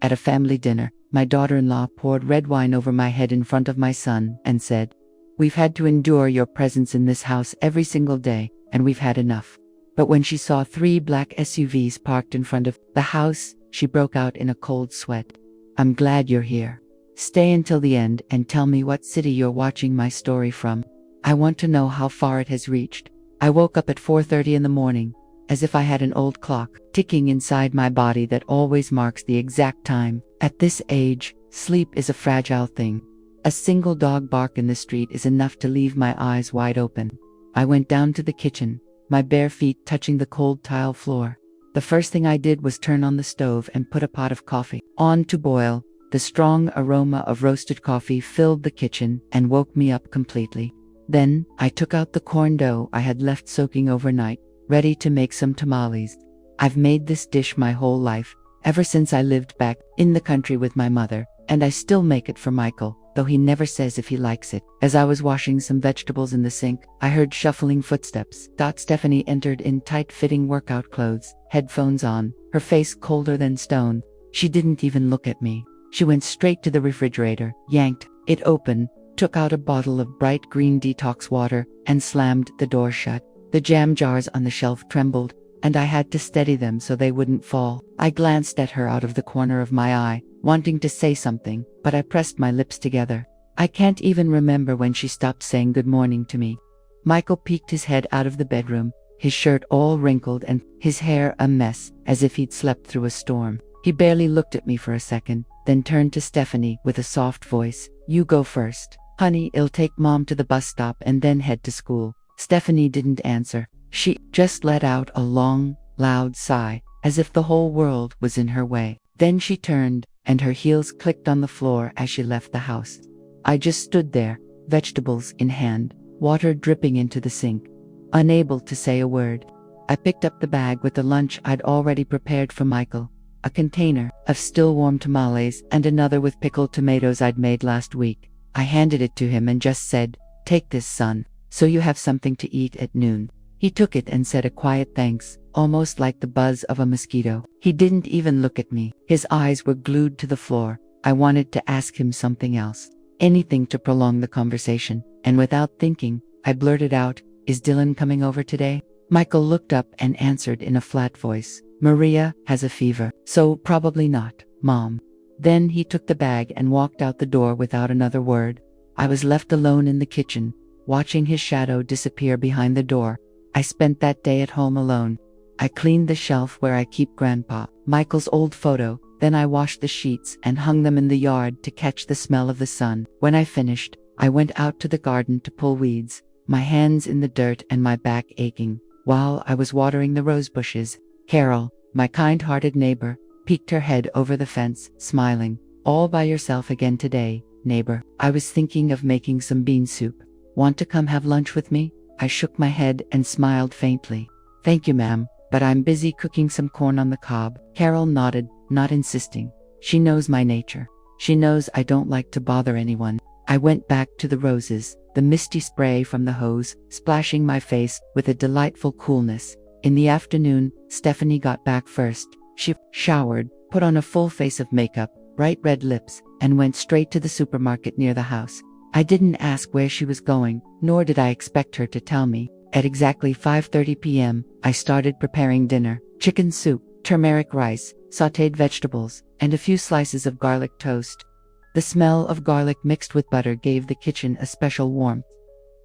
At a family dinner, my daughter-in-law poured red wine over my head in front of my son and said, "We've had to endure your presence in this house every single day, and we've had enough." But when she saw 3 black SUVs parked in front of the house, she broke out in a cold sweat. "I'm glad you're here. Stay until the end and tell me what city you're watching my story from. I want to know how far it has reached." I woke up at 4:30 in the morning, as if I had an old clock ticking inside my body that always marks the exact time. At this age, sleep is a fragile thing. A single dog bark in the street is enough to leave my eyes wide open. I went down to the kitchen, my bare feet touching the cold tile floor. The first thing I did was turn on the stove and put a pot of coffee on to boil. The strong aroma of roasted coffee filled the kitchen and woke me up completely. Then, I took out the corn dough I had left soaking overnight, ready to make some tamales. I've made this dish my whole life, ever since I lived back in the country with my mother, and I still make it for Michael, though he never says if he likes it. As I was washing some vegetables in the sink, I heard shuffling footsteps. Stephanie entered in tight-fitting workout clothes, headphones on, her face colder than stone. She didn't even look at me. She went straight to the refrigerator, yanked it open, took out a bottle of bright green detox water, and slammed the door shut. The jam jars on the shelf trembled, and I had to steady them so they wouldn't fall. I glanced at her out of the corner of my eye, wanting to say something, but I pressed my lips together. I can't even remember when she stopped saying good morning to me. Michael peeked his head out of the bedroom, his shirt all wrinkled and his hair a mess, as if he'd slept through a storm. He barely looked at me for a second, then turned to Stephanie with a soft voice. "You go first. Honey, I'll take Mom to the bus stop and then head to school." Stephanie didn't answer. She just let out a long, loud sigh, as if the whole world was in her way. Then she turned, and her heels clicked on the floor as she left the house. I just stood there, vegetables in hand, water dripping into the sink, unable to say a word. I picked up the bag with the lunch I'd already prepared for Michael, a container of still warm tamales and another with pickled tomatoes I'd made last week. I handed it to him and just said, "Take this, son, so you have something to eat at noon." He took it and said a quiet thanks, almost like the buzz of a mosquito. He didn't even look at me. His eyes were glued to the floor. I wanted to ask him something else, anything to prolong the conversation, and without thinking, I blurted out, "Is Dylan coming over today?" Michael looked up and answered in a flat voice, "Maria has a fever, so probably not, Mom." Then he took the bag and walked out the door without another word. I was left alone in the kitchen, watching his shadow disappear behind the door. I spent that day at home alone. I cleaned the shelf where I keep Grandpa Michael's old photo, then I washed the sheets and hung them in the yard to catch the smell of the sun. When I finished, I went out to the garden to pull weeds, my hands in the dirt and my back aching. While I was watering the rose bushes, Carol, my kind-hearted neighbor, peeked her head over the fence, smiling. "All by yourself again today, neighbor?" I was thinking of making some bean soup. "Want to come have lunch with me?" I shook my head and smiled faintly. "Thank you, ma'am, but I'm busy cooking some corn on the cob." Carol nodded, not insisting. She knows my nature. She knows I don't like to bother anyone. I went back to the roses, the misty spray from the hose splashing my face with a delightful coolness. In the afternoon, Stephanie got back first. She showered, put on a full face of makeup, bright red lips, and went straight to the supermarket near the house. I didn't ask where she was going, nor did I expect her to tell me. At exactly 5:30 p.m., I started preparing dinner: chicken soup, turmeric rice, sautéed vegetables, and a few slices of garlic toast. The smell of garlic mixed with butter gave the kitchen a special warmth.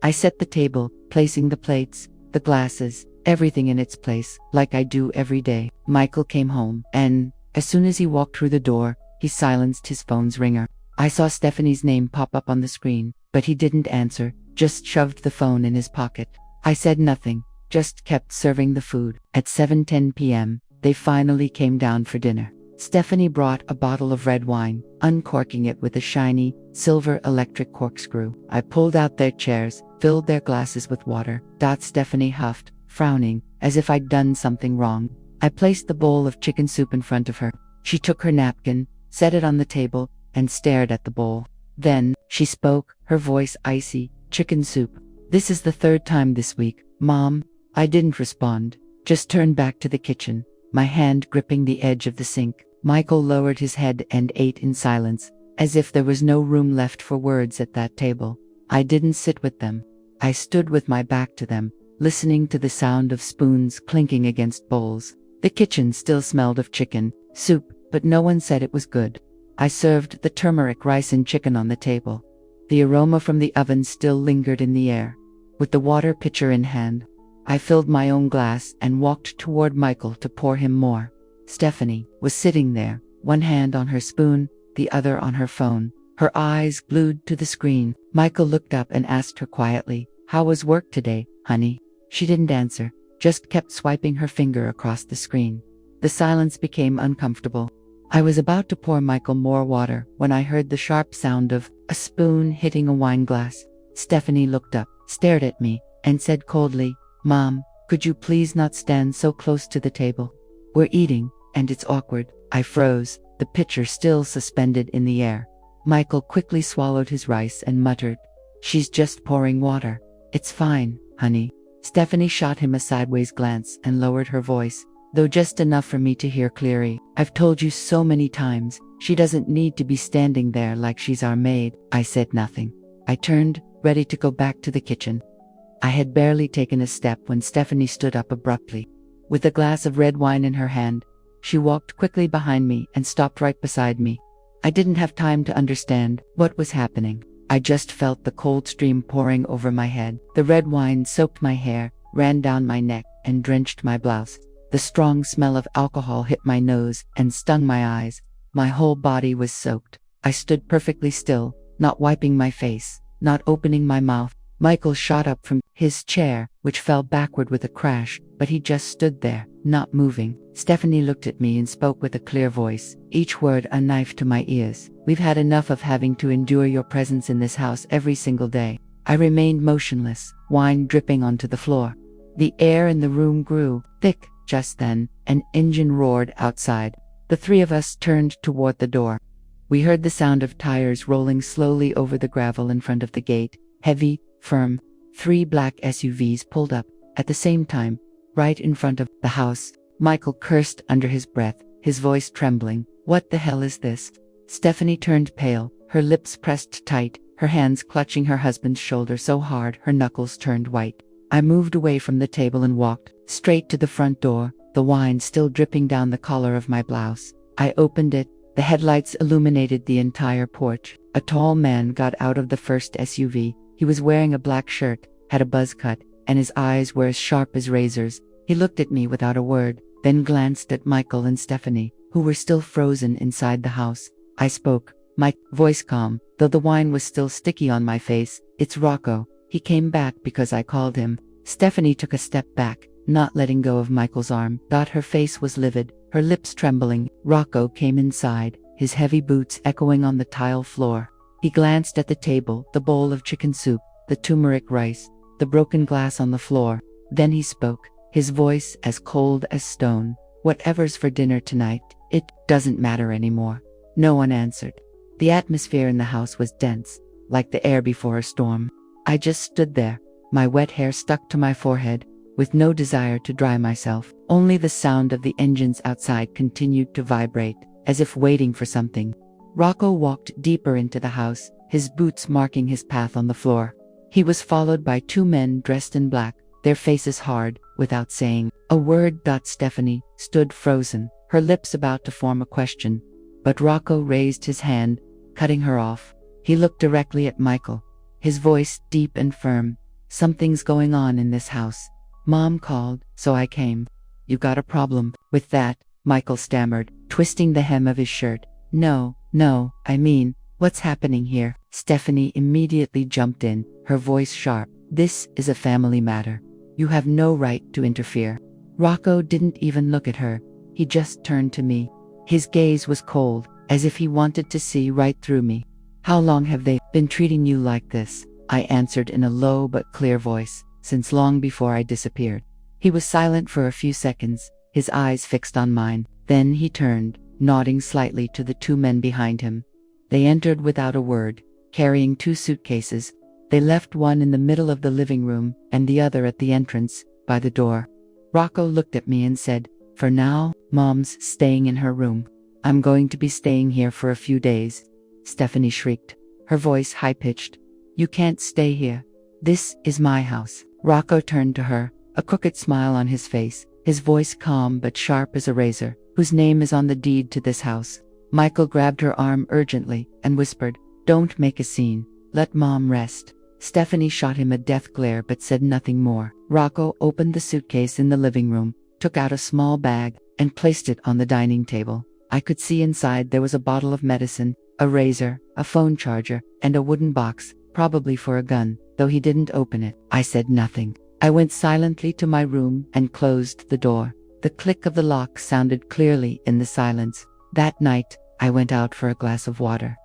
I set the table, placing the plates, the glasses, everything in its place, like I do every day. Michael came home, and, as soon as he walked through the door, he silenced his phone's ringer. I saw Stephanie's name pop up on the screen, but he didn't answer, just shoved the phone in his pocket. I said nothing, just kept serving the food. At 7:10 p.m., they finally came down for dinner. Stephanie brought a bottle of red wine, uncorking it with a shiny, silver electric corkscrew. I pulled out their chairs, filled their glasses with water. Stephanie huffed, frowning, as if I'd done something wrong. I placed the bowl of chicken soup in front of her. She took her napkin, set it on the table, and stared at the bowl. Then, she spoke, her voice icy. "Chicken soup. This is the 3rd time this week, Mom." I didn't respond, just turned back to the kitchen, my hand gripping the edge of the sink. Michael lowered his head and ate in silence, as if there was no room left for words at that table. I didn't sit with them. I stood with my back to them, listening to the sound of spoons clinking against bowls. The kitchen still smelled of chicken, soup, but no one said it was good. I served the turmeric rice and chicken on the table. The aroma from the oven still lingered in the air. With the water pitcher in hand, I filled my own glass and walked toward Michael to pour him more. Stephanie was sitting there, one hand on her spoon, the other on her phone, her eyes glued to the screen. Michael looked up and asked her quietly, "How was work today, honey?" She didn't answer, just kept swiping her finger across the screen. The silence became uncomfortable. I was about to pour Michael more water when I heard the sharp sound of a spoon hitting a wine glass. Stephanie looked up, stared at me, and said coldly, "Mom, could you please not stand so close to the table? We're eating, and it's awkward." I froze, the pitcher still suspended in the air. Michael quickly swallowed his rice and muttered, "She's just pouring water. It's fine, honey." Stephanie shot him a sideways glance and lowered her voice, though just enough for me to hear clearly. "I've told you so many times, she doesn't need to be standing there like she's our maid." I said nothing. I turned, ready to go back to the kitchen. I had barely taken a step when Stephanie stood up abruptly. With a glass of red wine in her hand, she walked quickly behind me and stopped right beside me. I didn't have time to understand what was happening. I just felt the cold stream pouring over my head. The red wine soaked my hair, ran down my neck, and drenched my blouse. The strong smell of alcohol hit my nose and stung my eyes. My whole body was soaked. I stood perfectly still, not wiping my face, not opening my mouth. Michael shot up from his chair, which fell backward with a crash, but he just stood there, not moving. Stephanie looked at me and spoke with a clear voice, each word a knife to my ears. "We've had enough of having to endure your presence in this house every single day." I remained motionless, wine dripping onto the floor. The air in the room grew thick. Just then, an engine roared outside. The three of us turned toward the door. We heard the sound of tires rolling slowly over the gravel in front of the gate, heavy, firm. 3 black SUVs pulled up, at the same time, right in front of the house. Michael cursed under his breath, his voice trembling. "What the hell is this?" Stephanie turned pale, her lips pressed tight, her hands clutching her husband's shoulder so hard her knuckles turned white. I moved away from the table and walked straight to the front door, the wine still dripping down the collar of my blouse. I opened it. The headlights illuminated the entire porch. A tall man got out of the first SUV. He was wearing a black shirt, had a buzz cut, and his eyes were as sharp as razors. He looked at me without a word, then glanced at Michael and Stephanie, who were still frozen inside the house. I spoke, my voice calm, though the wine was still sticky on my face. "It's Rocco. He came back because I called him." Stephanie took a step back, not letting go of Michael's arm. Her face was livid, her lips trembling. Rocco came inside, his heavy boots echoing on the tile floor. He glanced at the table, the bowl of chicken soup, the turmeric rice, the broken glass on the floor. Then he spoke, his voice as cold as stone. "Whatever's for dinner tonight, it doesn't matter anymore." No one answered. The atmosphere in the house was dense, like the air before a storm. I just stood there, my wet hair stuck to my forehead, with no desire to dry myself. Only the sound of the engines outside continued to vibrate, as if waiting for something. Rocco walked deeper into the house, his boots marking his path on the floor. He was followed by 2 men dressed in black, their faces hard, without saying a word. Stephanie stood frozen, her lips about to form a question, but Rocco raised his hand, cutting her off. He looked directly at Michael, his voice deep and firm. "Something's going on in this house. Mom called, so I came." "You got a problem with that?" Michael stammered, twisting the hem of his shirt. No, I mean, what's happening here?" Stephanie immediately jumped in, her voice sharp. "This is a family matter. You have no right to interfere." Rocco didn't even look at her. He just turned to me. His gaze was cold, as if he wanted to see right through me. "How long have they been treating you like this?" I answered in a low but clear voice. "Since long before I disappeared." He was silent for a few seconds, his eyes fixed on mine. Then he turned, nodding slightly to the 2 men behind him. They entered without a word, carrying 2 suitcases. They left one in the middle of the living room and the other at the entrance, by the door. Rocco looked at me and said, "For now, Mom's staying in her room." I'm going to be staying here for a few days. Stephanie shrieked, her voice high-pitched. You can't stay here. This is my house. Rocco turned to her, a crooked smile on his face, his voice calm but sharp as a razor. Whose name is on the deed to this house? Michael grabbed her arm urgently and whispered, Don't make a scene. Let Mom rest. Stephanie shot him a death glare but said nothing more. Rocco opened the suitcase in the living room, took out a small bag, and placed it on the dining table. I could see inside there was a bottle of medicine, a razor, a phone charger, and a wooden box, probably for a gun, though he didn't open it. I said nothing. I went silently to my room and closed the door. The click of the lock sounded clearly in the silence. That night, I went out for a glass of water.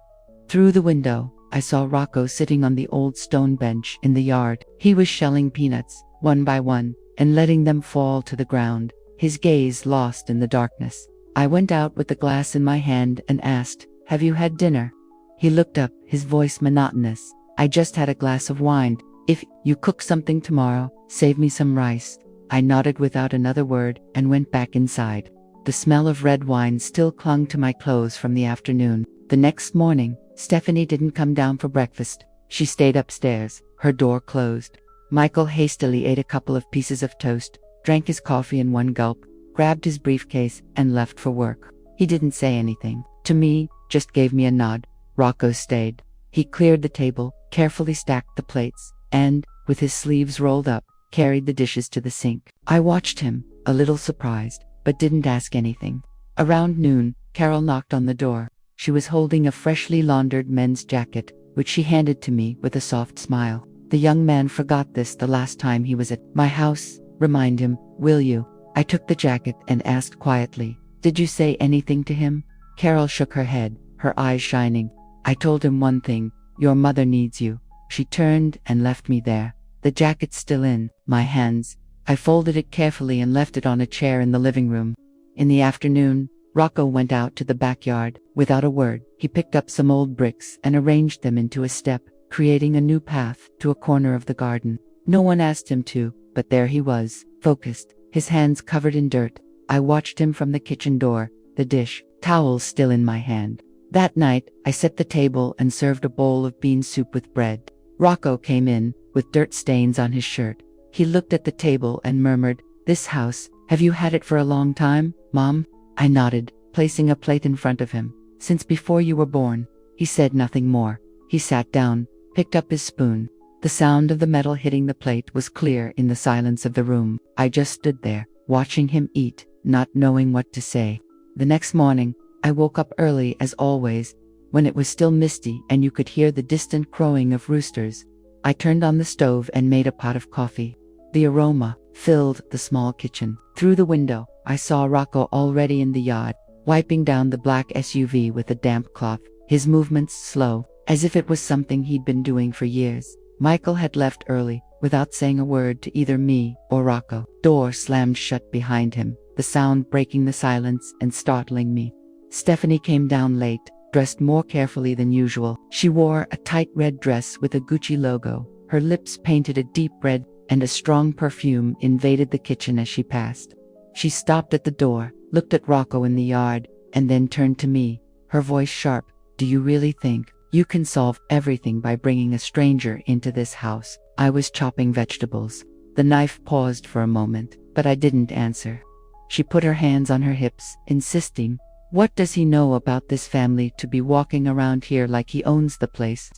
Through the window, I saw Rocco sitting on the old stone bench in the yard. He was shelling peanuts, one by one, and letting them fall to the ground, his gaze lost in the darkness. I went out with the glass in my hand and asked, Have you had dinner? He looked up, his voice monotonous. I just had a glass of wine. If you cook something tomorrow, save me some rice. I nodded without another word and went back inside. The smell of red wine still clung to my clothes from the afternoon. The next morning, Stephanie didn't come down for breakfast. She stayed upstairs, her door closed. Michael hastily ate a couple of pieces of toast, drank his coffee in one gulp, grabbed his briefcase, and left for work. He didn't say anything to me, just gave me a nod. Rocco stayed. He cleared the table, carefully stacked the plates, and, with his sleeves rolled up, carried the dishes to the sink. I watched him, a little surprised, but didn't ask anything. Around noon, Carol knocked on the door. She was holding a freshly laundered men's jacket, which she handed to me with a soft smile. The young man forgot this the last time he was at my house. Remind him, will you? I took the jacket and asked quietly, Did you say anything to him? Carol shook her head, her eyes shining. I told him one thing, your mother needs you. She turned and left me there, the jacket still in my hands. I folded it carefully and left it on a chair in the living room. In the afternoon, Rocco went out to the backyard. Without a word, he picked up some old bricks and arranged them into a step, creating a new path to a corner of the garden. No one asked him to, but there he was, focused, his hands covered in dirt. I watched him from the kitchen door, the dish, towels still in my hand. That night, I set the table and served a bowl of bean soup with bread. Rocco came in, with dirt stains on his shirt. He looked at the table and murmured, This house, have you had it for a long time, Mom? I nodded, placing a plate in front of him. Since before you were born. He said nothing more. He sat down, picked up his spoon. The sound of the metal hitting the plate was clear in the silence of the room. I just stood there, watching him eat, not knowing what to say. The next morning, I woke up early as always, when it was still misty and you could hear the distant crowing of roosters. I turned on the stove and made a pot of coffee. The aroma filled the small kitchen. Through the window, I saw Rocco already in the yard, wiping down the black SUV with a damp cloth, his movements slow, as if it was something he'd been doing for years. Michael had left early, without saying a word to either me or Rocco. Door slammed shut behind him, the sound breaking the silence and startling me. Stephanie came down late, dressed more carefully than usual. She wore a tight red dress with a Gucci logo, her lips painted a deep red, and a strong perfume invaded the kitchen as she passed. She stopped at the door, looked at Rocco in the yard, and then turned to me, her voice sharp. Do you really think you can solve everything by bringing a stranger into this house? I was chopping vegetables. The knife paused for a moment, but I didn't answer. She put her hands on her hips, insisting, What does he know about this family to be walking around here like he owns the place?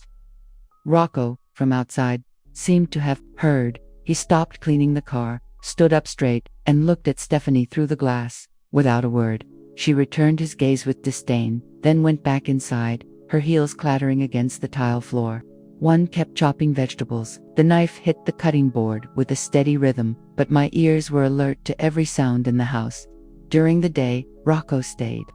Rocco, from outside, seemed to have heard. He stopped cleaning the car, stood up straight, and looked at Stephanie through the glass. Without a word, she returned his gaze with disdain, then went back inside, her heels clattering against the tile floor. One kept chopping vegetables. The knife hit the cutting board with a steady rhythm, but my ears were alert to every sound in the house. During the day, Rocco stayed.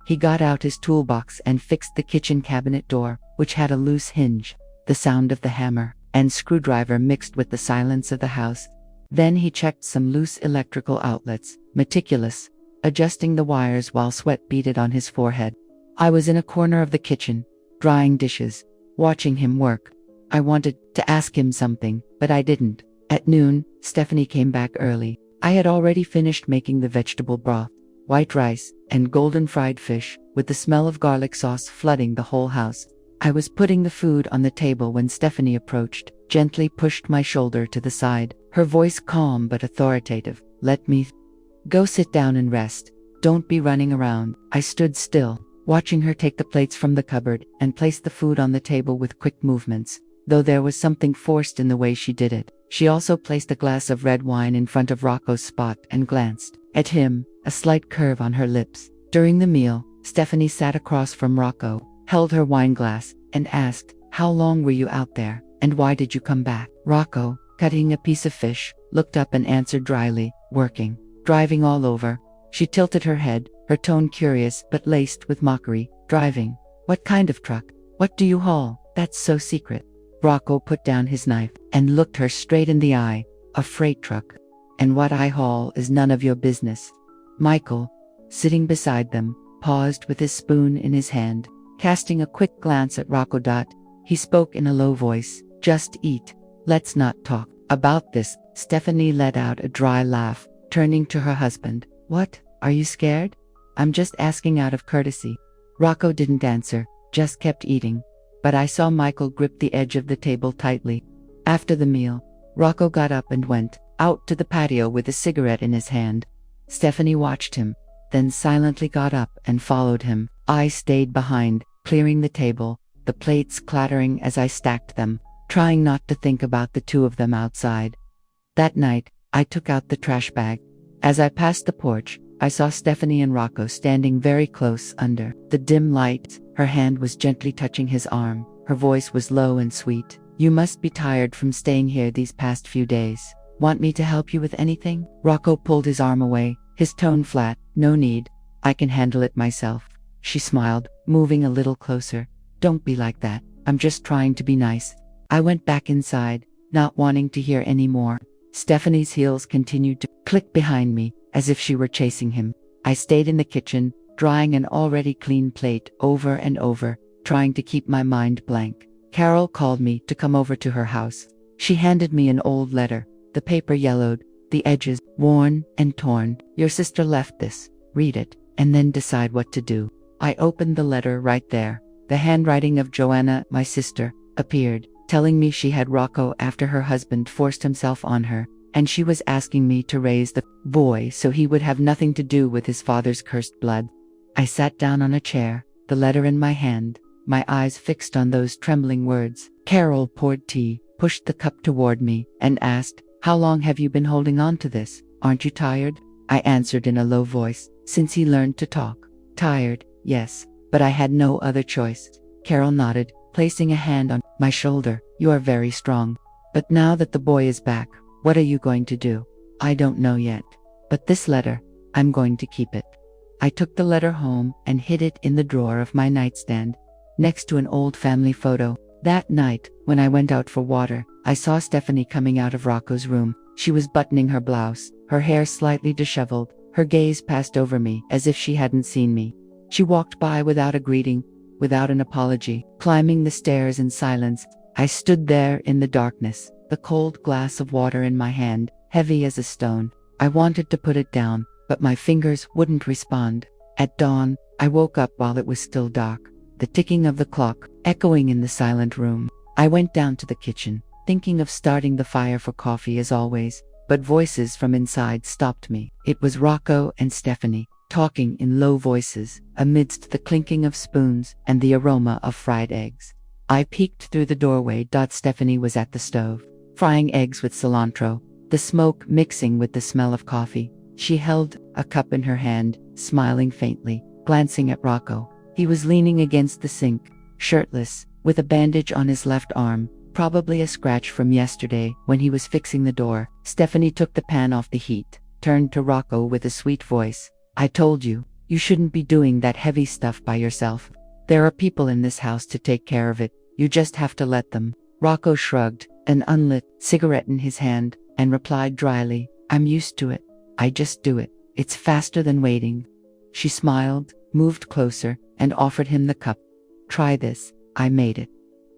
He got out his toolbox and fixed the kitchen cabinet door, which had a loose hinge. The sound of the hammer and screwdriver mixed with the silence of the house. Then he checked some loose electrical outlets, meticulous, adjusting the wires while sweat beaded on his forehead. I was in a corner of the kitchen, drying dishes, watching him work. I wanted to ask him something, but I didn't. At noon, Stephanie came back early. I had already finished making the vegetable broth. white rice, and golden fried fish, with the smell of garlic sauce flooding the whole house. I was putting the food on the table when Stephanie approached, gently pushed my shoulder to the side, her voice calm but authoritative. Let me go sit down and rest. Don't be running around. I stood still, watching her take the plates from the cupboard and place the food on the table with quick movements, though there was something forced in the way she did it. She also placed a glass of red wine in front of Rocco's spot and glanced at him, a slight curve on her lips. During the meal, Stephanie sat across from Rocco, held her wine glass, and asked, "How long were you out there, and why did you come back?" Rocco, cutting a piece of fish, looked up and answered dryly, "Working. Driving all over." She tilted her head, her tone curious but laced with mockery. "Driving? What kind of truck? What do you haul? That's so secret." Rocco put down his knife and looked her straight in the eye. "A freight truck. And what I haul is none of your business." Michael, sitting beside them, paused with his spoon in his hand, casting a quick glance at Rocco. He spoke in a low voice, "Just eat. Let's not talk about this." Stephanie let out a dry laugh, turning to her husband. "What? Are you scared?" "I'm just asking out of courtesy." Rocco didn't answer, just kept eating, but I saw Michael grip the edge of the table tightly. After the meal, Rocco got up and went out to the patio with a cigarette in his hand. Stephanie watched him, then silently got up and followed him. I stayed behind, clearing the table, the plates clattering as I stacked them, trying not to think about the two of them outside. That night, I took out the trash bag. As I passed the porch, I saw Stephanie and Rocco standing very close under the dim light. Her hand was gently touching his arm. Her voice was low and sweet. "You must be tired from staying here these past few days. Want me to help you with anything?" Rocco pulled his arm away, his tone flat. "No need. I can handle it myself." She smiled, moving a little closer. "Don't be like that. I'm just trying to be nice." I went back inside, not wanting to hear any more. Stephanie's heels continued to click behind me, as if she were chasing him. I stayed in the kitchen, drying an already clean plate over and over, trying to keep my mind blank. Carol called me to come over to her house. She handed me an old letter, the paper yellowed, the edges worn and torn. "Your sister left this. Read it, and then decide what to do." I opened the letter right there. The handwriting of Joanna, my sister, appeared, telling me she had Rocco after her husband forced himself on her, and she was asking me to raise the boy so he would have nothing to do with his father's cursed blood. I sat down on a chair, the letter in my hand, my eyes fixed on those trembling words. Carol poured tea, pushed the cup toward me, and asked, "How long have you been holding on to this? Aren't you tired?" I answered in a low voice, since he learned to talk. "Tired, yes, but I had no other choice." Carol nodded, placing a hand on my shoulder. "You are very strong. But now that the boy is back, what are you going to do?" "I don't know yet. But this letter, I'm going to keep it." I took the letter home and hid it in the drawer of my nightstand, next to an old family photo. That night, when I went out for water, I saw Stephanie coming out of Rocco's room. She was buttoning her blouse, her hair slightly disheveled. Her gaze passed over me as if she hadn't seen me. She walked by without a greeting, without an apology, climbing the stairs in silence. I stood there in the darkness, the cold glass of water in my hand, heavy as a stone. I wanted to put it down, but my fingers wouldn't respond. At dawn, I woke up while it was still dark, the ticking of the clock echoing in the silent room. I went down to the kitchen, thinking of starting the fire for coffee as always, but voices from inside stopped me. It was Rocco and Stephanie, talking in low voices, amidst the clinking of spoons and the aroma of fried eggs. I peeked through the doorway. Stephanie was at the stove, frying eggs with cilantro, the smoke mixing with the smell of coffee. She held a cup in her hand, smiling faintly, glancing at Rocco. He was leaning against the sink, shirtless, with a bandage on his left arm, probably a scratch from yesterday when he was fixing the door. Stephanie took the pan off the heat, turned to Rocco with a sweet voice. "I told you, you shouldn't be doing that heavy stuff by yourself. There are people in this house to take care of it. You just have to let them." Rocco shrugged, an unlit cigarette in his hand, and replied dryly, "I'm used to it. I just do it. It's faster than waiting." She smiled, moved closer, and offered him the cup. "Try this. I made it.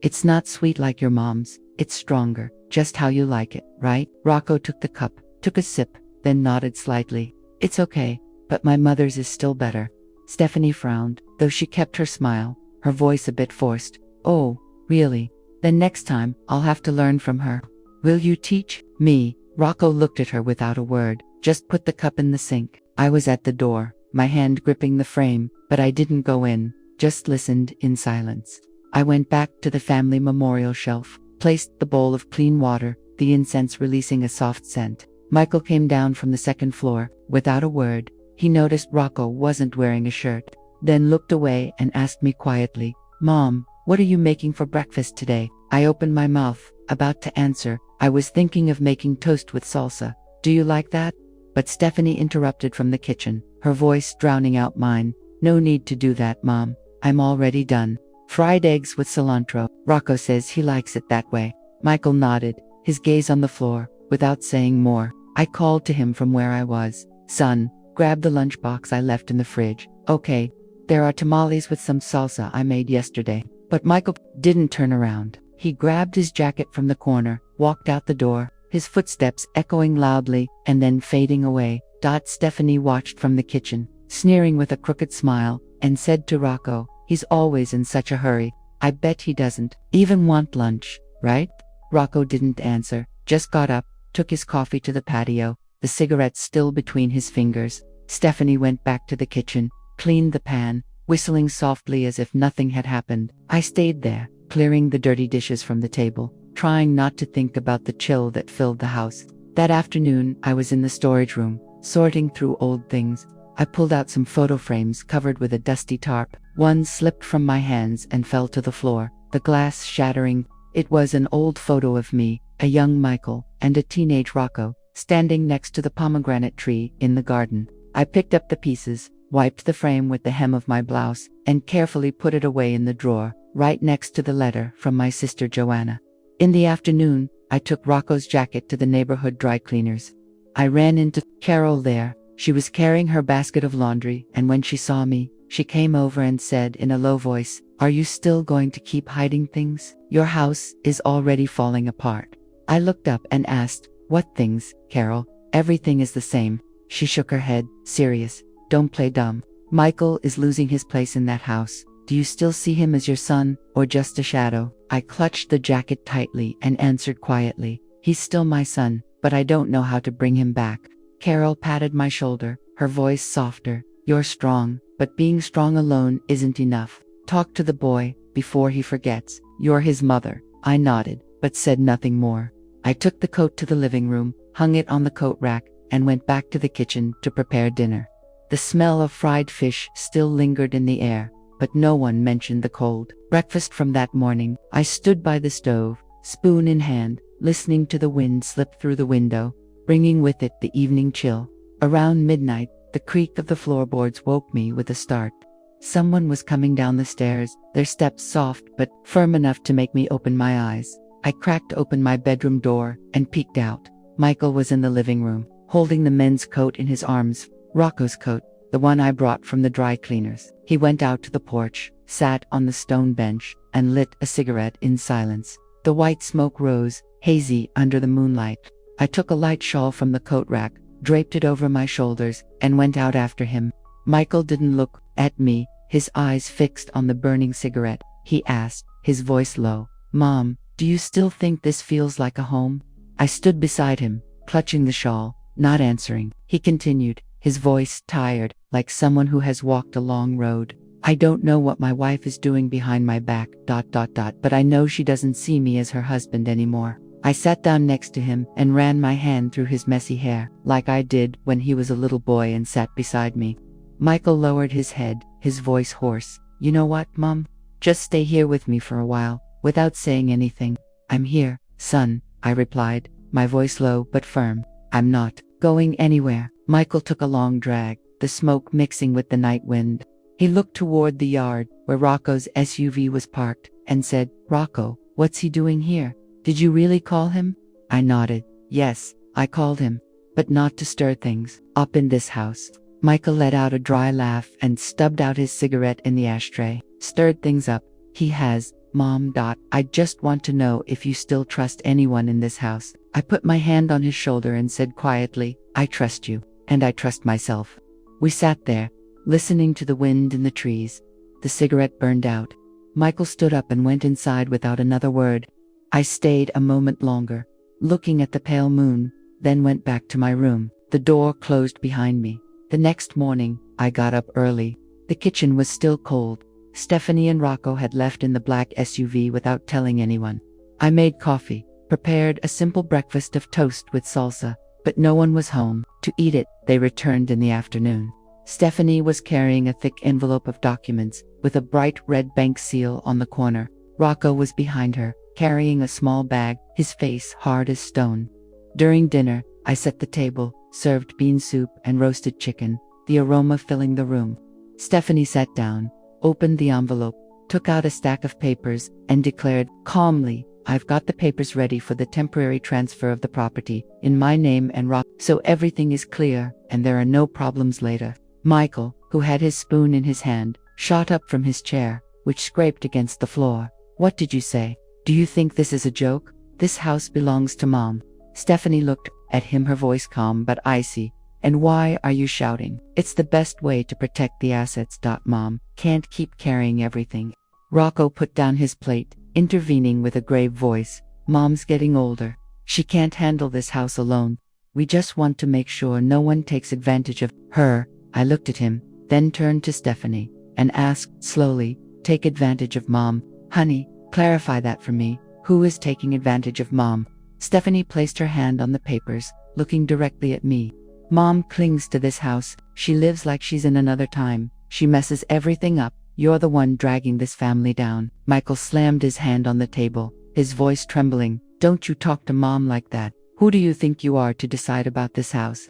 It's not sweet like your mom's. It's stronger, just how you like it, right?" Rocco took the cup, took a sip, then nodded slightly. "It's okay. but my mother's is still better. Stephanie frowned, though she kept her smile, her voice a bit forced. Oh, really? Then next time, I'll have to learn from her. Will you teach me? Rocco looked at her without a word. Just put the cup in the sink. I was at the door, my hand gripping the frame, but I didn't go in, just listened in silence. I went back to the family memorial shelf, placed the bowl of clean water, the incense releasing a soft scent. Michael came down from the second floor. Without a word, he noticed Rocco wasn't wearing a shirt, then looked away and asked me quietly, "Mom, what are you making for breakfast today?" I opened my mouth, about to answer. I was thinking of making toast with salsa. Do you like that? But Stephanie interrupted from the kitchen, her voice drowning out mine. No need to do that, Mom. I'm already done. Fried eggs with cilantro. Rocco says he likes it that way. Michael nodded, his gaze on the floor, without saying more. I called to him from where I was. Son, grab the lunchbox I left in the fridge. Okay, there are tamales with some salsa I made yesterday. But Michael didn't turn around. He grabbed his jacket from the corner, walked out the door, his footsteps echoing loudly and then fading away. Stephanie watched from the kitchen, sneering with a crooked smile, and said to Rocco, "He's always in such a hurry. I bet he doesn't even want lunch, right?" Rocco didn't answer, just got up, took his coffee to the patio, the cigarette still between his fingers. Stephanie went back to the kitchen, cleaned the pan, whistling softly as if nothing had happened. I stayed there, clearing the dirty dishes from the table, trying not to think about the chill that filled the house. That afternoon, I was in the storage room, sorting through old things. I pulled out some photo frames covered with a dusty tarp. One slipped from my hands and fell to the floor, the glass shattering. It was an old photo of me, a young Michael, and a teenage Rocco, standing next to the pomegranate tree in the garden. I picked up the pieces, wiped the frame with the hem of my blouse, and carefully put it away in the drawer, right next to the letter from my sister Joanna. In the afternoon, I took Rocco's jacket to the neighborhood dry cleaners. I ran into Carol there. She was carrying her basket of laundry, and when she saw me, she came over and said in a low voice, "Are you still going to keep hiding things? Your house is already falling apart." I looked up and asked, "What things, Carol?" "Everything is the same." She shook her head, serious. "Don't play dumb. Michael is losing his place in that house. Do you still see him as your son, or just a shadow?" I clutched the jacket tightly and answered quietly, "He's still my son, but I don't know how to bring him back." Carol patted my shoulder, her voice softer. "You're strong, but being strong alone isn't enough. Talk to the boy, before he forgets. You're his mother." I nodded, but said nothing more. I took the coat to the living room, hung it on the coat rack, and went back to the kitchen to prepare dinner. The smell of fried fish still lingered in the air, but no one mentioned the cold breakfast from that morning. I stood by the stove, spoon in hand, listening to the wind slip through the window, bringing with it the evening chill. Around midnight, the creak of the floorboards woke me with a start. Someone was coming down the stairs, their steps soft but firm enough to make me open my eyes. I cracked open my bedroom door and peeked out. Michael was in the living room, holding the men's coat in his arms, Rocco's coat, the one I brought from the dry cleaners. He went out to the porch, sat on the stone bench, and lit a cigarette in silence. The white smoke rose, hazy under the moonlight. I took a light shawl from the coat rack, draped it over my shoulders, and went out after him. Michael didn't look at me, his eyes fixed on the burning cigarette. He asked, his voice low, "Mom, do you still think this feels like a home?" I stood beside him, clutching the shawl, not answering. He continued, his voice tired, like someone who has walked a long road. "I don't know what my wife is doing behind my back, but I know she doesn't see me as her husband anymore." I sat down next to him and ran my hand through his messy hair, like I did when he was a little boy and sat beside me. Michael lowered his head, his voice hoarse. "You know what, Mom? Just stay here with me for a while." Without saying anything, "I'm here, son," I replied, my voice low but firm. "I'm not going anywhere." Michael took a long drag, the smoke mixing with the night wind. He looked toward the yard, where Rocco's SUV was parked, and said, "Rocco, what's he doing here? Did you really call him?" I nodded. "Yes, I called him, but not to stir things up in this house." Michael let out a dry laugh and stubbed out his cigarette in the ashtray. "Stirred things up? He has, Mom. I just want to know if you still trust anyone in this house." I put my hand on his shoulder and said quietly, "I trust you, and I trust myself." We sat there, listening to the wind in the trees. The cigarette burned out. Michael stood up and went inside without another word. I stayed a moment longer, looking at the pale moon, then went back to my room. The door closed behind me. The next morning, I got up early. The kitchen was still cold. Stephanie and Rocco had left in the black SUV without telling anyone. I made coffee, prepared a simple breakfast of toast with salsa, but no one was home to eat it. They returned in the afternoon. Stephanie was carrying a thick envelope of documents with a bright red bank seal on the corner. Rocco was behind her, carrying a small bag, his face hard as stone. During dinner, I set the table, served bean soup and roasted chicken, the aroma filling the room. Stephanie sat down, opened the envelope, took out a stack of papers, and declared calmly, "I've got the papers ready for the temporary transfer of the property in my name and Rock, so everything is clear and there are no problems later." Michael, who had his spoon in his hand, shot up from his chair, which scraped against the floor. "What did you say? Do you think this is a joke? This house belongs to Mom." Stephanie looked at him, her voice calm but icy. "And why are you shouting? It's the best way to protect the assets. Mom can't keep carrying everything." Rocco put down his plate, intervening with a grave voice. "Mom's getting older. She can't handle this house alone. We just want to make sure no one takes advantage of her." I looked at him, then turned to Stephanie, and asked slowly, "Take advantage of Mom? Honey, clarify that for me. Who is taking advantage of Mom?" Stephanie placed her hand on the papers, looking directly at me. "Mom clings to this house. She lives like she's in another time. She messes everything up. You're the one dragging this family down." Michael slammed his hand on the table, his voice trembling. "Don't you talk to Mom like that. Who do you think you are to decide about this house?"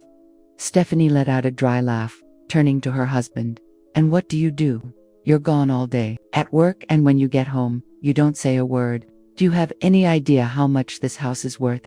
Stephanie let out a dry laugh, turning to her husband. "And what do you do? You're gone all day, at work, and when you get home, you don't say a word. Do you have any idea how much this house is worth?"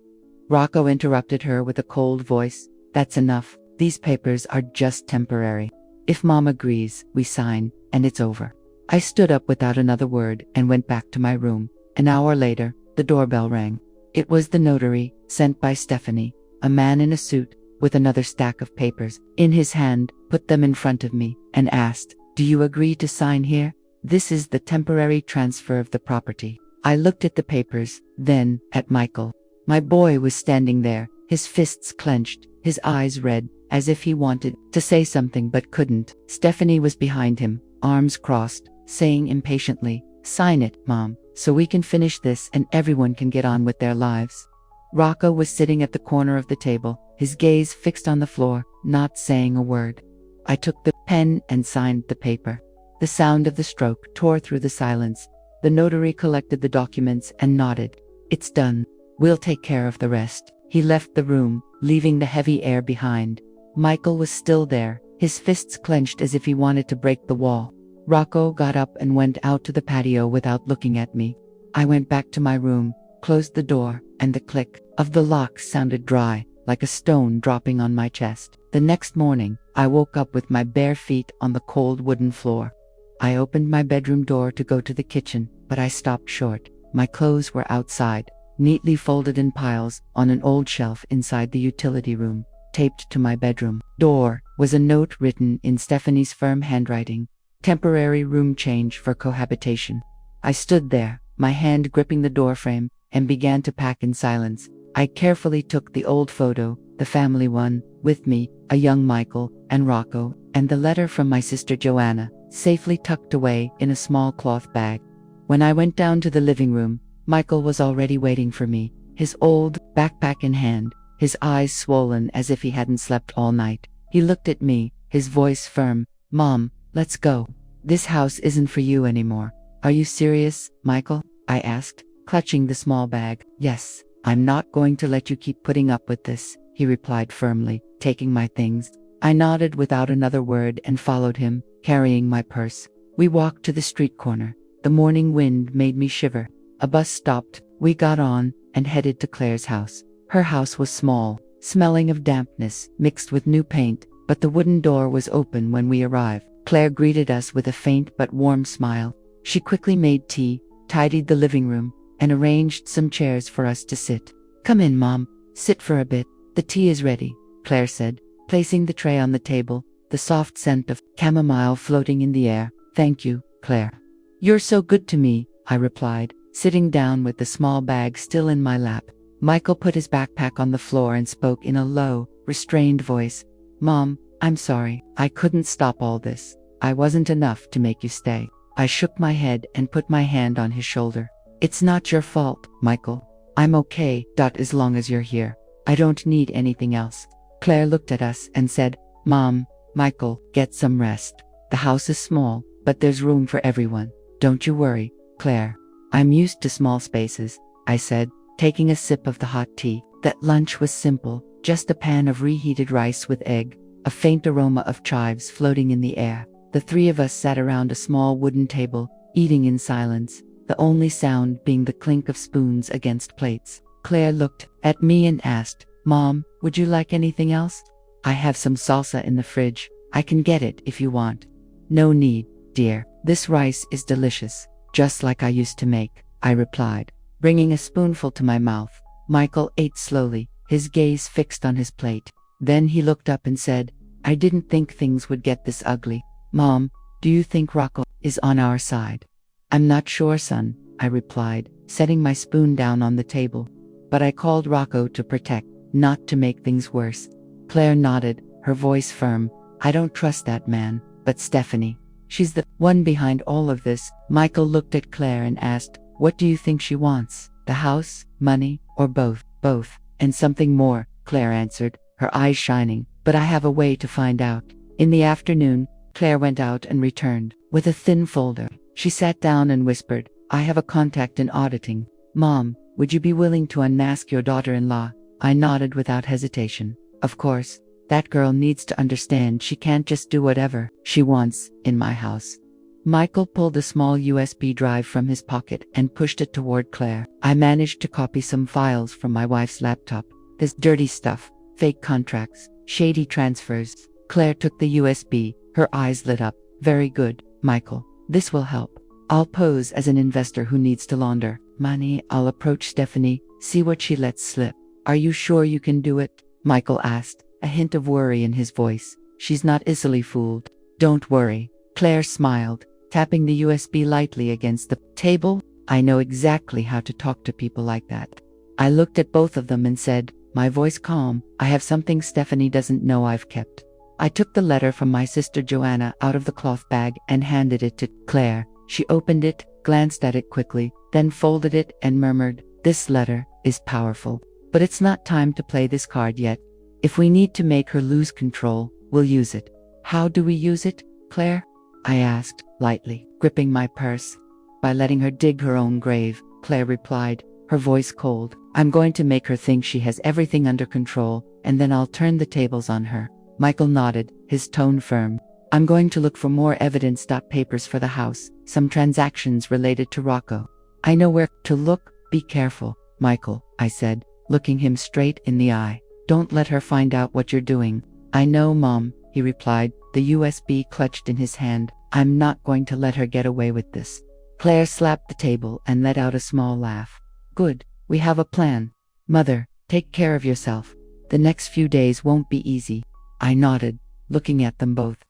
Rocco interrupted her with a cold voice. "That's enough. These papers are just temporary. If Mom agrees, we sign, and it's over." I stood up without another word and went back to my room. An hour later, the doorbell rang. It was the notary, sent by Stephanie, a man in a suit, with another stack of papers in his hand, put them in front of me, and asked, "Do you agree to sign here? This is the temporary transfer of the property." I looked at the papers, then at Michael. My boy was standing there, his fists clenched, his eyes red, as if he wanted to say something but couldn't. Stephanie was behind him, arms crossed, saying impatiently, "Sign it, Mom, so we can finish this and everyone can get on with their lives." Rocco was sitting at the corner of the table, his gaze fixed on the floor, not saying a word. I took the pen and signed the paper. The sound of the stroke tore through the silence. The notary collected the documents and nodded. "It's done. We'll take care of the rest." He left the room, leaving the heavy air behind. Michael was still there, his fists clenched as if he wanted to break the wall. Rocco got up and went out to the patio without looking at me. I went back to my room, closed the door, and the click of the lock sounded dry, like a stone dropping on my chest. The next morning, I woke up with my bare feet on the cold wooden floor. I opened my bedroom door to go to the kitchen, but I stopped short. My clothes were outside, neatly folded in piles, on an old shelf inside the utility room. Taped to my bedroom door was a note written in Stephanie's firm handwriting, "Temporary room change for cohabitation." I stood there, my hand gripping the doorframe, and began to pack in silence. I carefully took the old photo, the family one, with me, a young Michael and Rocco, and the letter from my sister Joanna, safely tucked away in a small cloth bag. When I went down to the living room, Michael was already waiting for me, his old backpack in hand, his eyes swollen as if he hadn't slept all night. He looked at me, his voice firm. "Mom, let's go. This house isn't for you anymore." "Are you serious, Michael?" I asked, clutching the small bag. "Yes, I'm not going to let you keep putting up with this," he replied firmly, taking my things. I nodded without another word and followed him, carrying my purse. We walked to the street corner. The morning wind made me shiver. A bus stopped. We got on and headed to Claire's house. Her house was small, smelling of dampness mixed with new paint, but the wooden door was open when we arrived. Claire greeted us with a faint but warm smile. She quickly made tea, tidied the living room, and arranged some chairs for us to sit. "Come in, Mom. Sit for a bit. The tea is ready," Claire said, placing the tray on the table. the soft scent of chamomile floating in the air. "Thank you, Claire. You're so good to me," I replied, sitting down with the small bag still in my lap. Michael put his backpack on the floor and spoke in a low, restrained voice. "Mom, I'm sorry. I couldn't stop all this. I wasn't enough to make you stay." I shook my head and put my hand on his shoulder. "It's not your fault, Michael. I'm okay, as long as you're here. I don't need anything else." Claire looked at us and said, "Mom, Michael, get some rest. The house is small, but there's room for everyone. Don't you worry, Claire." "I'm used to small spaces," I said, taking a sip of the hot tea. That lunch was simple, just a pan of reheated rice with egg, a faint aroma of chives floating in the air. The three of us sat around a small wooden table, eating in silence, the only sound being the clink of spoons against plates. Claire looked at me and asked, "Mom, would you like anything else? I have some salsa in the fridge. I can get it if you want." "No need, dear. This rice is delicious, just like I used to make," I replied, bringing a spoonful to my mouth. Michael ate slowly, his gaze fixed on his plate. Then he looked up and said, "I didn't think things would get this ugly. Mom, do you think Rocco is on our side?" "I'm not sure, son," I replied, setting my spoon down on the table. "But I called Rocco to protect, not to make things worse." Claire nodded, her voice firm. "I don't trust that man, but Stephanie. She's the one behind all of this." Michael looked at Claire and asked, "What do you think she wants? The house, money, or both?" "Both, and something more," Claire answered, her eyes shining. "But I have a way to find out." In the afternoon, Claire went out and returned with a thin folder. She sat down and whispered, "I have a contact in auditing. Mom, would you be willing to unmask your daughter-in-law?" I nodded without hesitation. Of course, that girl needs to understand she can't just do whatever she wants in my house. Michael pulled a small USB drive from his pocket and pushed it toward Claire. I managed to copy some files from my wife's laptop. This dirty stuff, fake contracts, shady transfers. Claire took the USB, her eyes lit up. "Very good, Michael. This will help. I'll pose as an investor who needs to launder money. I'll approach Stephanie, see what she lets slip." "Are you sure you can do it?" Michael asked, a hint of worry in his voice. "She's not easily fooled." "Don't worry." Claire smiled, tapping the USB lightly against the table. "I know exactly how to talk to people like that." I looked at both of them and said, my voice calm, "I have something Stephanie doesn't know I've kept." I took the letter from my sister Joanna out of the cloth bag and handed it to Claire. She opened it, glanced at it quickly, then folded it and murmured, "This letter is powerful. But it's not time to play this card yet. If we need to make her lose control, we'll use it." "How do we use it, Claire?" I asked, lightly, gripping my purse. "By letting her dig her own grave," Claire replied, her voice cold. "I'm going to make her think she has everything under control, and then I'll turn the tables on her." Michael nodded, his tone firm. "I'm going to look for more evidence. Papers for the house, some transactions related to Rocco. I know where to look. Be careful, Michael," I said, looking him straight in the eye. "Don't let her find out what you're doing." "I know, Mom," he replied, the USB clutched in his hand. "I'm not going to let her get away with this." Claire slapped the table and let out a small laugh. "Good, we have a plan. Mother, take care of yourself. The next few days won't be easy." I nodded, looking at them both.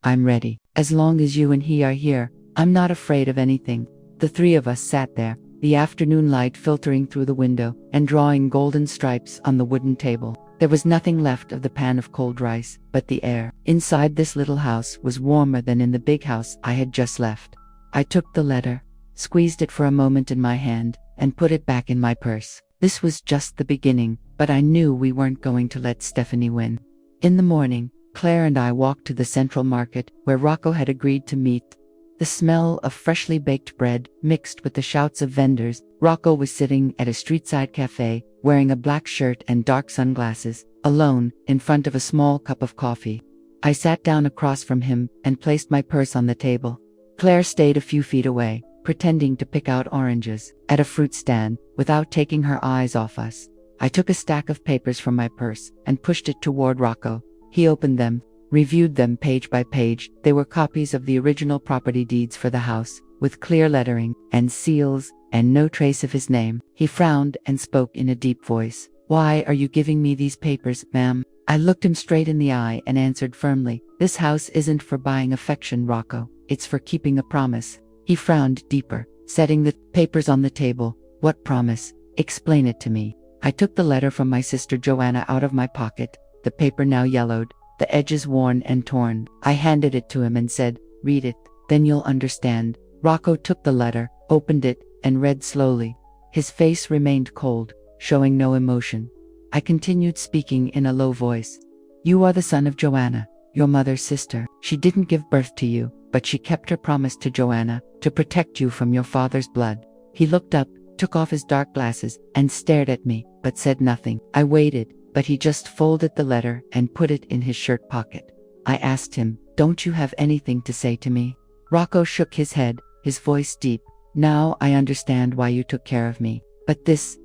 "I'm ready. As long as you and he are here, I'm not afraid of anything." The three of us sat there, the afternoon light filtering through the window and drawing golden stripes on the wooden table. There was nothing left of the pan of cold rice, but the air inside this little house was warmer than in the big house I had just left. I took the letter, squeezed it for a moment in my hand, and put it back in my purse. This was just the beginning, but I knew we weren't going to let Stephanie win. In the morning, Claire and I walked to the central market, where Rocco had agreed to meet. The smell of freshly baked bread mixed with the shouts of vendors. Rocco was sitting at a street-side cafe, wearing a black shirt and dark sunglasses, alone, in front of a small cup of coffee. I sat down across from him and placed my purse on the table. Claire stayed a few feet away, pretending to pick out oranges at a fruit stand without taking her eyes off us. I took a stack of papers from my purse and pushed it toward Rocco. He opened them, reviewed them page by page. They were copies of the original property deeds for the house, with clear lettering and seals and no trace of his name. He frowned and spoke in a deep voice. "Why are you giving me these papers, ma'am?" I looked him straight in the eye and answered firmly, "This house isn't for buying affection, Rocco. It's for keeping a promise." He frowned deeper, setting the papers on the table. "What promise? Explain it to me." I took the letter from my sister Joanna out of my pocket, the paper now yellowed, the edges worn and torn. I handed it to him and said, "Read it, then you'll understand." Rocco took the letter, opened it, and read slowly. His face remained cold, showing no emotion. I continued speaking in a low voice. "You are the son of Joanna, your mother's sister. She didn't give birth to you, but she kept her promise to Joanna, to protect you from your father's blood." He looked up, took off his dark glasses, and stared at me, but said nothing. I waited, but he just folded the letter and put it in his shirt pocket. I asked him, "Don't you have anything to say to me?" Rocco shook his head, his voice deep. "Now I understand why you took care of me. But this